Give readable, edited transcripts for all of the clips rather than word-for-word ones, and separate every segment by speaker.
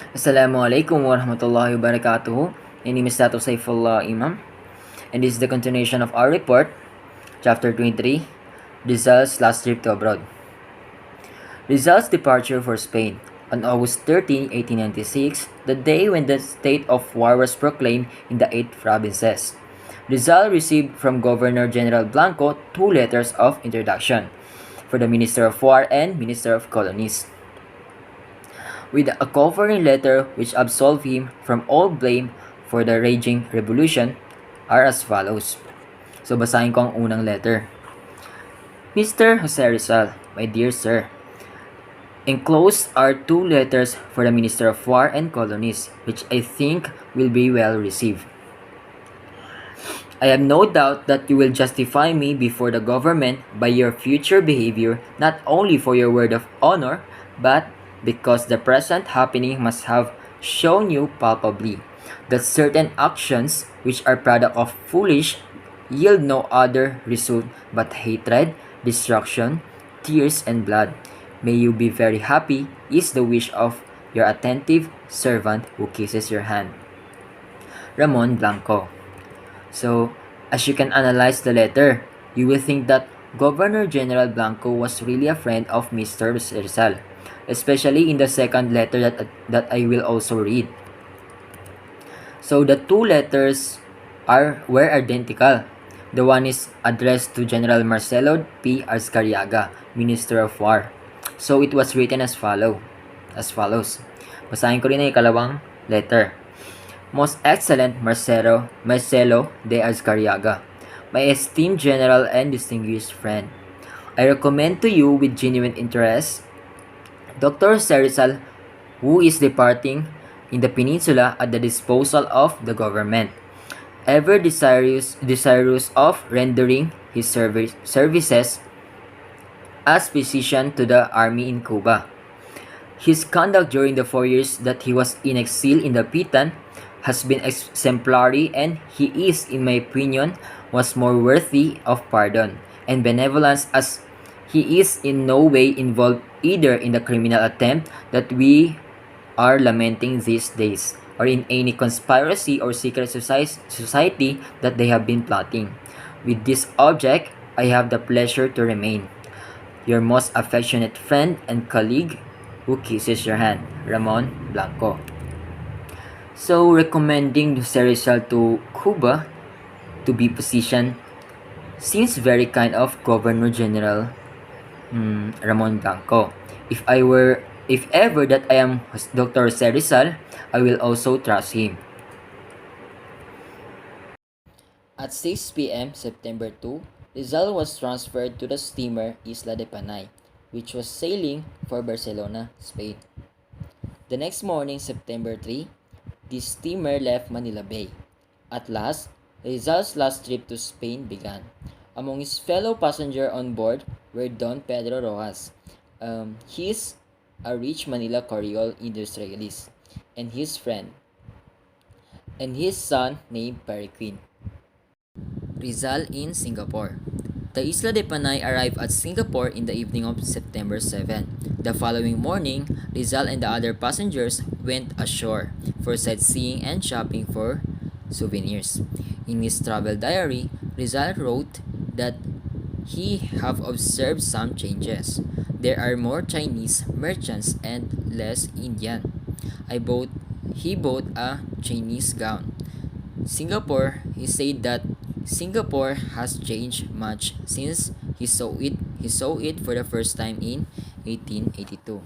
Speaker 1: Assalamualaikum warahmatullahi wabarakatuh. My name is Datu Saifullah Imam, and this is the continuation of our report, Chapter 23, Rizal's Last Trip to Abroad. Rizal's departure for Spain. On August 13, 1896, the day when the state of war was proclaimed in the 8 provinces, Rizal received from Governor General Blanco 2 letters of introduction for the Minister of War and Minister of Colonies, with a covering letter which absolved him from all blame for the raging revolution, are as follows. So basahin ko ang unang letter. Mr. Jose Rizal, my dear sir, enclosed are 2 letters for the Minister of War and Colonies, which I think will be well received. I have no doubt that you will justify me before the government by your future behavior, not only for your word of honor, but because the present happening must have shown you palpably that certain actions which are product of foolish yield no other result but hatred, destruction, tears, and blood. May you be very happy is the wish of your attentive servant who kisses your hand. Ramon Blanco. So, as you can analyze the letter, you will think that Governor General Blanco was really a friend of Mr. Rizal, especially in the second letter that I will also read. So the 2 letters were identical. The one is addressed to General Marcelo P. Azcarriaga, Minister of War. So it was written as follows. Basahin ko rin ang ikalawang letter. Most excellent Marcelo de Azcarriaga, my esteemed general and distinguished friend, I recommend to you with genuine interest Dr. Rizal, who is departing in the peninsula at the disposal of the government, ever desirous of rendering his services as physician to the army in Cuba. His conduct during the 4 years that he was in exile in the Pitan has been exemplary, and he is, in my opinion, was more worthy of pardon and benevolence, as he is in no way involved either in the criminal attempt that we are lamenting these days, or in any conspiracy or secret society that they have been plotting. With this object, I have the pleasure to remain your most affectionate friend and colleague who kisses your hand, Ramon Blanco. So, recommending Jose Rizal to Cuba to be positioned seems very kind of Governor General Ramon Blanco. If ever that I am Dr. Jose Rizal, I will also trust him. At 6 p.m. September 2, Rizal was transferred to the steamer Isla de Panay, which was sailing for Barcelona, Spain. The next morning, September 3, the steamer left Manila Bay. At last, Rizal's last trip to Spain began. Among his fellow passengers on board were Don Pedro Rojas. He is a rich Manila Creole industrialist, and his friend, and his son named Perequin. Rizal in Singapore. The Isla de Panay arrived at Singapore in the evening of September 7. The following morning, Rizal and the other passengers went ashore for sightseeing and shopping for souvenirs. In his travel diary, Rizal wrote that he have observed some changes. There are more Chinese merchants and less Indian. He bought a Chinese gown. He said that Singapore has changed much since he saw it for the first time in 1882.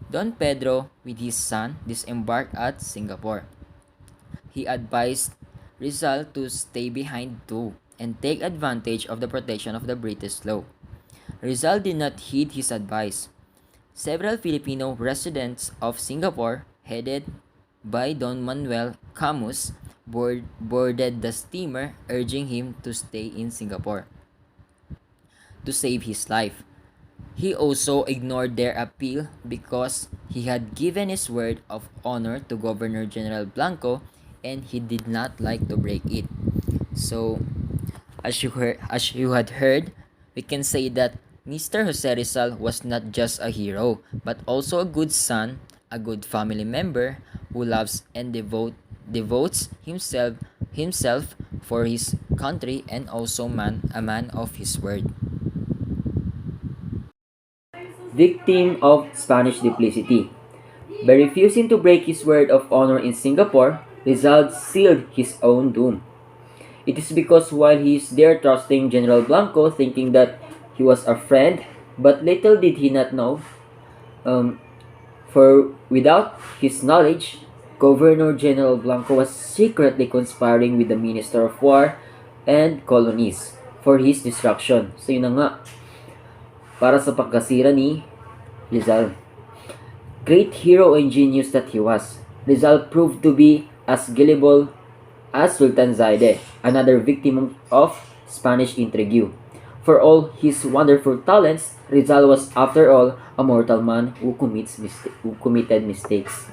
Speaker 1: Don Pedro, with his son, disembarked at Singapore. He advised Rizal to stay behind too and take advantage of the protection of the British law. Rizal did not heed his advice. Several Filipino residents of Singapore, headed by Don Manuel Camus, boarded the steamer, urging him to stay in Singapore to save his life. He also ignored their appeal because he had given his word of honor to Governor General Blanco, and he did not like to break it. So, as you had heard, we can say that Mr. Jose Rizal was not just a hero, but also a good son, a good family member who loves and devotes himself for his country, and also a man of his word. Victim of Spanish duplicity. By refusing to break his word of honor in Singapore, Rizal sealed his own doom. It is because while he is there trusting General Blanco, thinking that he was a friend, but little did he not know, um, for without his knowledge, Governor General Blanco was secretly conspiring with the Minister of War and Colonies for his destruction. So yun na nga, para sa pagkasira ni Rizal. Great hero and genius that he was, Rizal proved to be as gullible as Sultan Zaide, another victim of Spanish intrigue. For all his wonderful talents, Rizal was after all a mortal man who committed mistakes.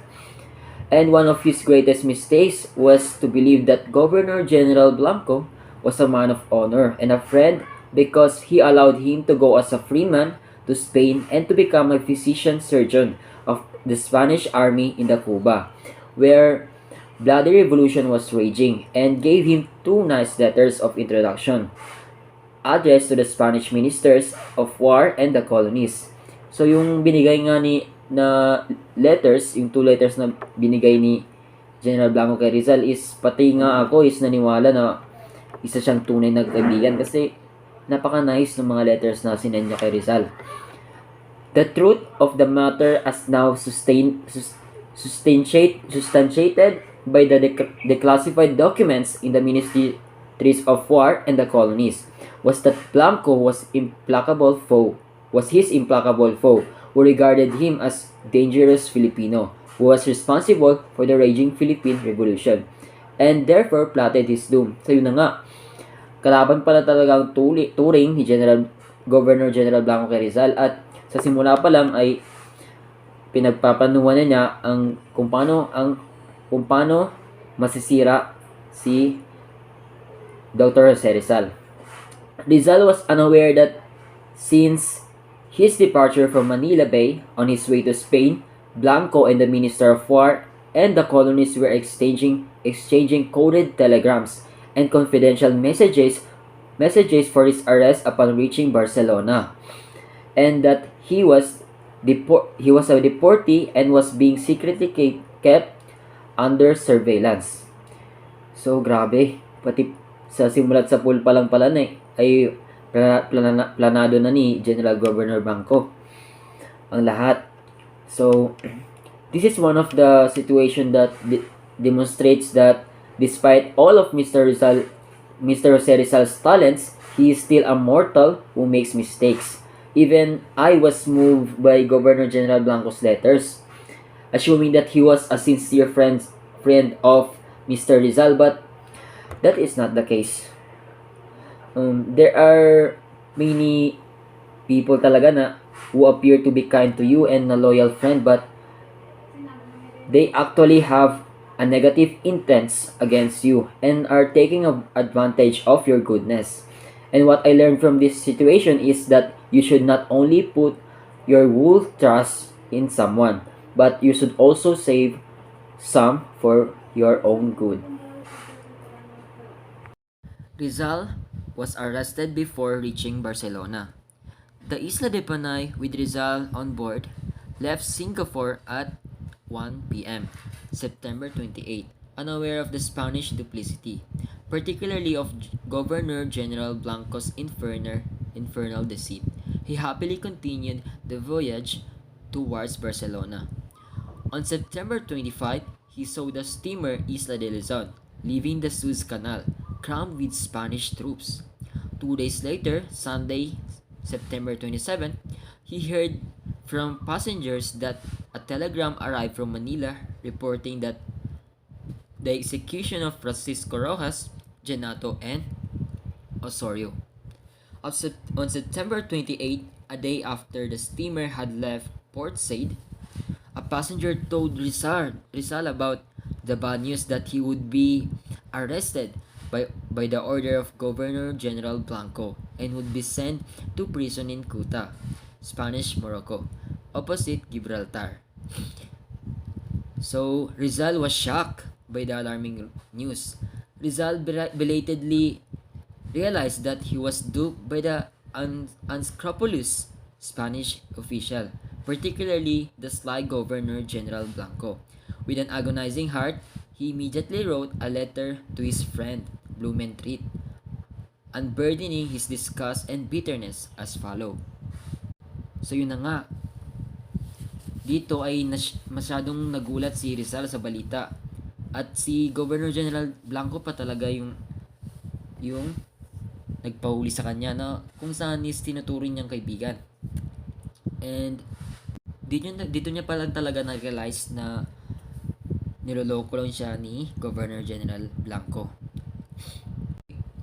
Speaker 1: And one of his greatest mistakes was to believe that Governor General Blanco was a man of honor and a friend because he allowed him to go as a free man to Spain and to become a physician surgeon of the Spanish army in the Cuba, where bloody revolution was raging, and gave him two nice letters of introduction addressed to the Spanish ministers of war and the colonies. So yung binigay nga ni na letters, yung two letters na binigay ni General Blanco kay Rizal is pati nga ako is naniwala na isa siyang tunay na kaibigan kasi napaka-nice ng mga letters na sinend niya kay Rizal. The truth of the matter as now substantiated by the declassified documents in the ministries of war and the colonies was that Blanco was his implacable foe, who regarded him as dangerous Filipino, who was responsible for the raging Philippine Revolution, and therefore plotted his doom. So yun na nga, kalaban pala talaga ang turing ni Governor General Blanco kay Rizal, at sa simula pa lang ay pinagpapanuhan na niya kung paano masisira si Dr. Jose Rizal. Rizal was unaware that since his departure from Manila Bay on his way to Spain, Blanco and the Minister of War and the colonies were exchanging coded telegrams and confidential messages for his arrest upon reaching Barcelona, and that he was a deportee and was being secretly kept under surveillance. So grabe, pati sa simulat sa pool pa lang pala na ay planado na ni General Governor Blanco ang lahat. So this is one of the situation that demonstrates that despite all of Mr. Jose Rizal's talents, he is still a mortal who makes mistakes. Even I was moved by Governor General Blanco's letters, assuming that he was a sincere friend of Mr. Rizal, but that is not the case. There are many people talaga na who appear to be kind to you and a loyal friend, but they actually have a negative intent against you and are taking advantage of your goodness. And what I learned from this situation is that you should not only put your whole trust in someone, but you should also save some for your own good. Rizal was arrested before reaching Barcelona. The Isla de Panay with Rizal on board left Singapore at 1 p.m. September 28, unaware of the Spanish duplicity, particularly of Governor General Blanco's infernal deceit. He happily continued the voyage towards Barcelona. On September 25, he saw the steamer Isla de Luzon leaving the Suez Canal, crammed with Spanish troops. 2 days later, Sunday, September 27, he heard from passengers that a telegram arrived from Manila reporting that the execution of Francisco Rojas, Genato, and Osorio. On September 28, a day after the steamer had left Port Said, a passenger told Rizal about the bad news that he would be arrested by the order of Governor General Blanco and would be sent to prison in Ceuta, Spanish Morocco, opposite Gibraltar. So Rizal was shocked by the alarming news. Rizal belatedly realized that he was duped by the unscrupulous Spanish official, particularly the sly Governor General Blanco. With an agonizing heart, he immediately wrote a letter to his friend Blumentritt, unburdening his disgust and bitterness as follow. So yun na nga, dito ay masyadong nagulat si Rizal sa balita. At si Governor General Blanco pa talaga yung nagpahuli sa kanya na kung saan is tinuturing niyang kaibigan. And dito niya pa lang talaga na-realize na niloloko lang siya ni Governor General Blanco.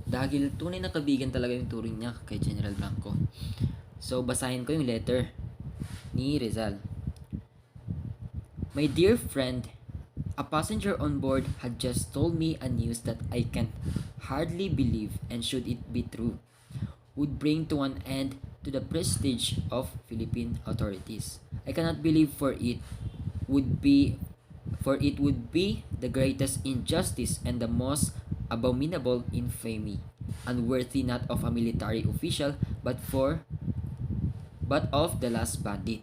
Speaker 1: Dahil tunay na kaibigan talaga yung turing niya kay General Blanco. So basahin ko yung letter ni Rizal. My dear friend, a passenger on board had just told me a news that I can hardly believe, and should it be true, would bring to an end to the prestige of Philippine authorities. I cannot believe would be it would be the greatest injustice and the most abominable infamy, unworthy not of a military official but of the last bandit.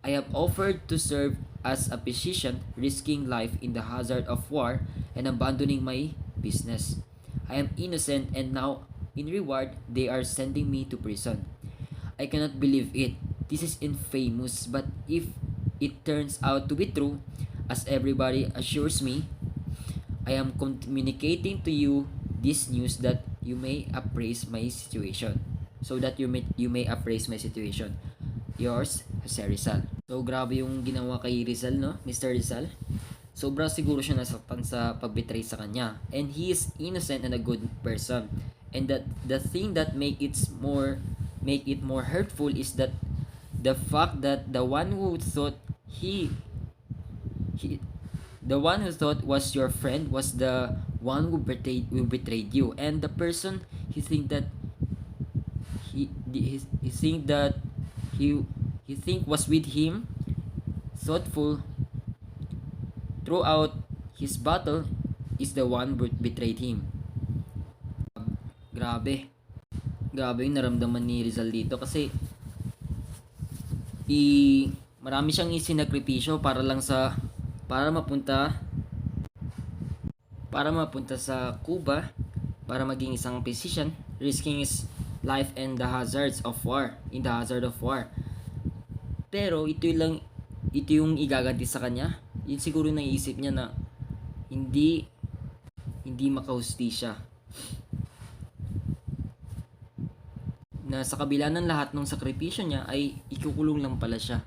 Speaker 1: I have offered to serve as a physician, risking life in the hazard of war and abandoning my business. I am innocent, and now, in reward, they are sending me to prison. I cannot believe it. This is infamous, but if it turns out to be true, as everybody assures me, I am communicating to you this news that you may appraise my situation. So that you may appraise my situation. Yours, Jose Rizal. So, grabe yung ginawa kay Rizal, no? Mr. Rizal. Sobra siguro siya nasaktan sa pag-betray sa kanya. And he is innocent and a good person. And that the thing that make it more hurtful is that the fact that the one who thought the one who thought was your friend was the one who betrayed you. And the person he think that he think that he think was with him, thoughtful throughout his battle, is the one betrayed him. Grabe. Grabe yung naramdaman ni Rizal dito kasi marami siyang isinakripisyo para mapunta sa Cuba para maging isang physician, risking his life and the hazard of war. Pero ito yung igaganti sa kanya. Yun siguro naiisip niya na hindi makahustisya. Na sa kabila ng lahat ng sakripisyo niya ay ikukulong lang pala siya.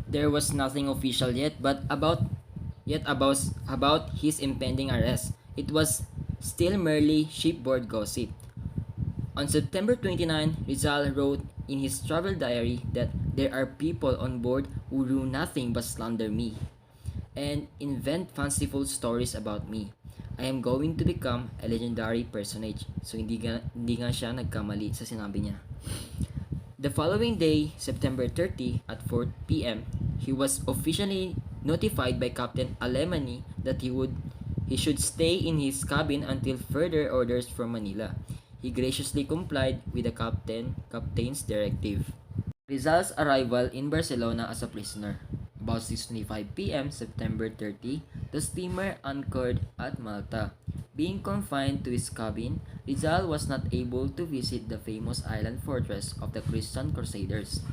Speaker 1: There was nothing official yet about his impending arrest. It was still merely shipboard gossip. On September 29, Rizal wrote in his travel diary that there are people on board who do nothing but slander me and invent fanciful stories about me. I am going to become a legendary personage. So hindi nga siya nagkamali sa sinabi niya. The following day, September 30 at 4 p.m., he was officially notified by Captain Alemany that he should stay in his cabin until further orders from Manila. He graciously complied with the captain's directive. Rizal's arrival in Barcelona as a prisoner. About 6:25 p.m. September 30, the steamer anchored at Malta. Being confined to his cabin, Rizal was not able to visit the famous island fortress of the Christian Crusaders.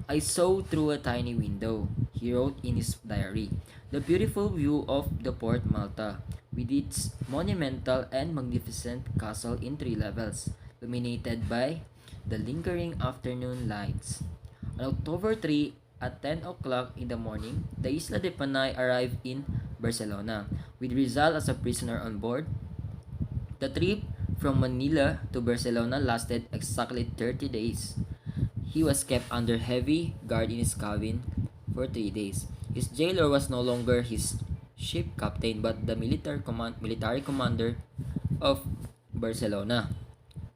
Speaker 1: I saw through a tiny window, he wrote in his diary, the beautiful view of the Port Malta, with its monumental and magnificent castle in 3 levels, illuminated by the lingering afternoon lights. On October 3, at 10 o'clock in the morning, the Isla de Panay arrived in Barcelona, with Rizal as a prisoner on board. The trip from Manila to Barcelona lasted exactly 30 days. He was kept under heavy guard in his cabin for 3 days. His jailer was no longer his ship captain but the military commander of Barcelona,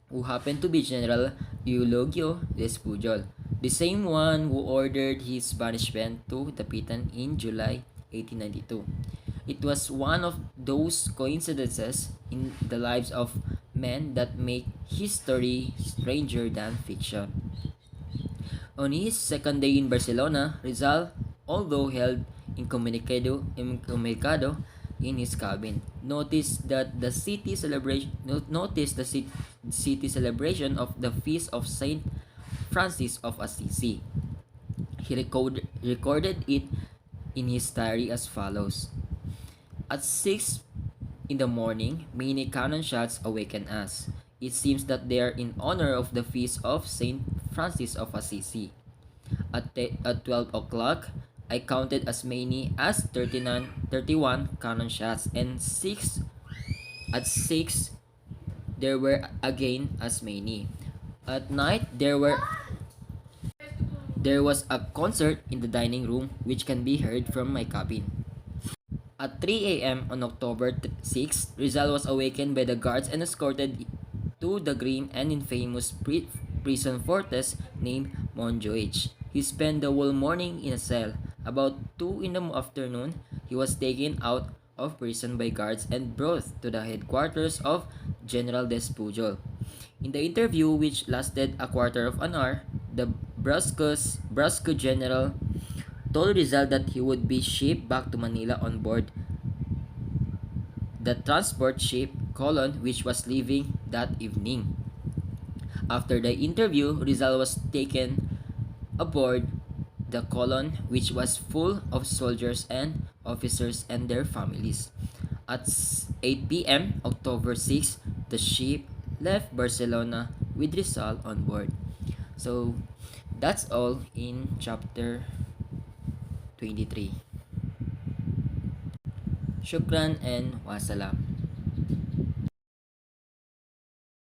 Speaker 1: who happened to be General Eulogio Despujol, the same one who ordered his banishment to Dapitan in July 1892. It was one of those coincidences in the lives of men that make history stranger than fiction. On his second day in Barcelona, Rizal, although held incommunicado in his cabin, noticed the city celebration of the feast of Saint Francis of Assisi. He recorded it in his diary as follows: At 6 in the morning, many cannon shots awaken us. It seems that they are in honor of the feast of Saint Francis of Assisi. At 12 o'clock, I counted as many as 31 cannon shots, and at 6 there were again as many. At night there was a concert in the dining room which can be heard from my cabin. At 3 a.m. on October 6, Rizal was awakened by the guards and escorted to the grim and infamous prison fortress named Montjuic. He spent the whole morning in a cell. About 2 in the afternoon, he was taken out of prison by guards and brought to the headquarters of General Despujol. In the interview, which lasted a quarter of an hour, the Brusco general told Rizal that he would be shipped back to Manila on board the transport ship Colon, which was leaving that evening. After the interview, Rizal was taken aboard the Colon, which was full of soldiers and officers and their families. At 8 p.m. October 6, the ship left Barcelona with Rizal on board. So that's all in chapter 23. Shukran and wasalam.